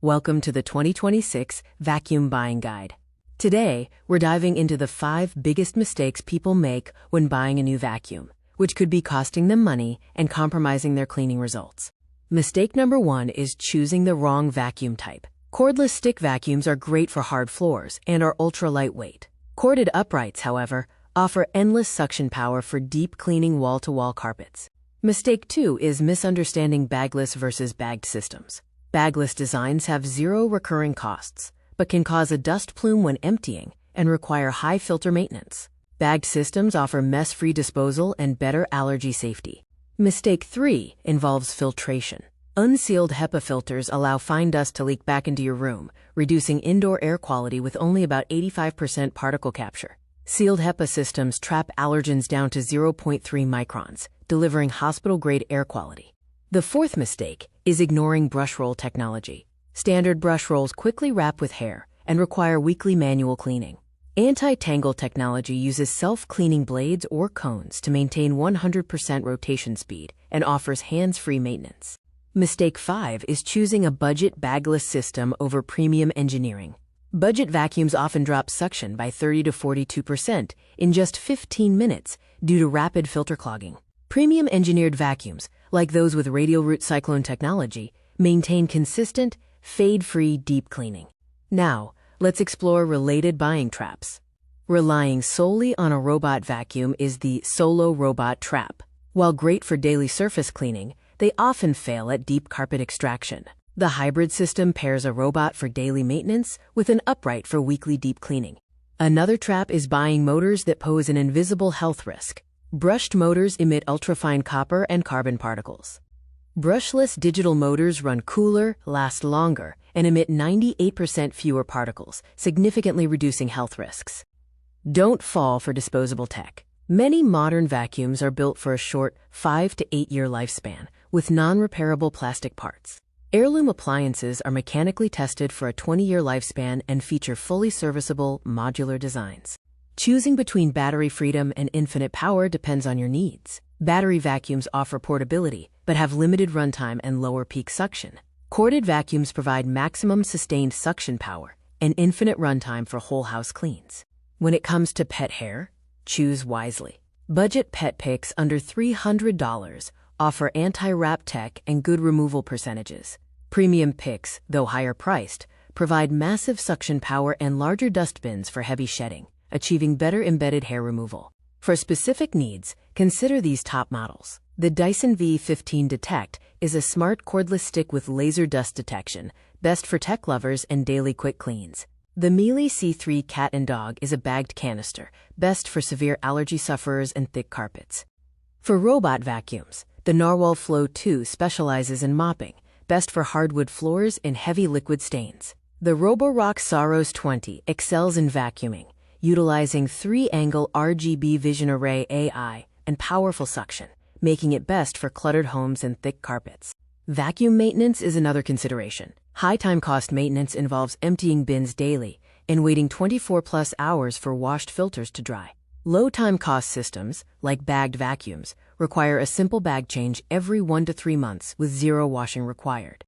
Welcome to the 2026 Vacuum Buying Guide. Today, we're diving into the 5 biggest mistakes people make when buying a new vacuum, which could be costing them money and compromising their cleaning results. Mistake number 1 is choosing the wrong vacuum type. Cordless stick vacuums are great for hard floors and are ultra lightweight. Corded uprights, however, offer endless suction power for deep cleaning wall-to-wall carpets. Mistake 2 is misunderstanding bagless versus bagged systems. Bagless designs have zero recurring costs, but can cause a dust plume when emptying and require high filter maintenance. Bagged systems offer mess-free disposal and better allergy safety. Mistake 3 involves filtration. Unsealed HEPA filters allow fine dust to leak back into your room, reducing indoor air quality with only about 85% particle capture. Sealed HEPA systems trap allergens down to 0.3 microns, delivering hospital-grade air quality. The 4th mistake is ignoring brush roll technology. Standard brush rolls quickly wrap with hair and require weekly manual cleaning. Anti-tangle technology uses self-cleaning blades or cones to maintain 100% rotation speed and offers hands-free maintenance. Mistake 5 is choosing a budget bagless system over premium engineering. Budget vacuums often drop suction by 30 to 42% in just 15 minutes due to rapid filter clogging. Premium engineered vacuums, like those with radial root cyclone technology, maintain consistent, fade-free deep cleaning. Now, let's explore related buying traps. Relying solely on a robot vacuum is the solo robot trap. While great for daily surface cleaning, they often fail at deep carpet extraction. The hybrid system pairs a robot for daily maintenance with an upright for weekly deep cleaning. Another trap is buying motors that pose an invisible health risk. Brushed motors emit ultrafine copper and carbon particles. Brushless digital motors run cooler, last longer, and emit 98% fewer particles, significantly reducing health risks. Don't fall for disposable tech. Many modern vacuums are built for a short 5 to 8 year lifespan with non-repairable plastic parts. Heirloom appliances are mechanically tested for a 20-year lifespan and feature fully serviceable, modular designs. Choosing between battery freedom and infinite power depends on your needs. Battery vacuums offer portability, but have limited runtime and lower peak suction. Corded vacuums provide maximum sustained suction power and infinite runtime for whole house cleans. When it comes to pet hair, choose wisely. Budget pet picks under $300 offer anti-wrap tech and good removal percentages. Premium picks, though higher priced, provide massive suction power and larger dust bins for heavy shedding, achieving better embedded hair removal. For specific needs, consider these top models. The Dyson V15 Detect is a smart cordless stick with laser dust detection, best for tech lovers and daily quick cleans. The Miele C3 Cat and Dog is a bagged canister, best for severe allergy sufferers and thick carpets. For robot vacuums, the Narwhal Flow 2 specializes in mopping, best for hardwood floors and heavy liquid stains. The Roborock Saros 20 excels in vacuuming, utilizing 3-angle RGB vision array AI and powerful suction, making it best for cluttered homes and thick carpets. Vacuum maintenance is another consideration. High time cost maintenance involves emptying bins daily and waiting 24+ hours for washed filters to dry. Low time cost systems, like bagged vacuums, require a simple bag change every 1 to 3 months with zero washing required.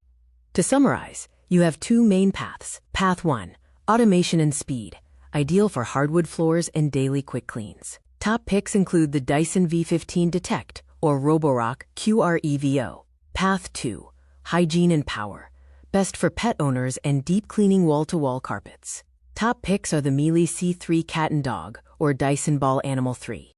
To summarize, you have 2 main paths. Path 1, automation and speed, ideal for hardwood floors and daily quick cleans. Top picks include the Dyson V15 Detect or Roborock QREVO. Path 2, hygiene and power, best for pet owners and deep cleaning wall-to-wall carpets. Top picks are the Miele C3 Cat and Dog or Dyson Ball Animal 3.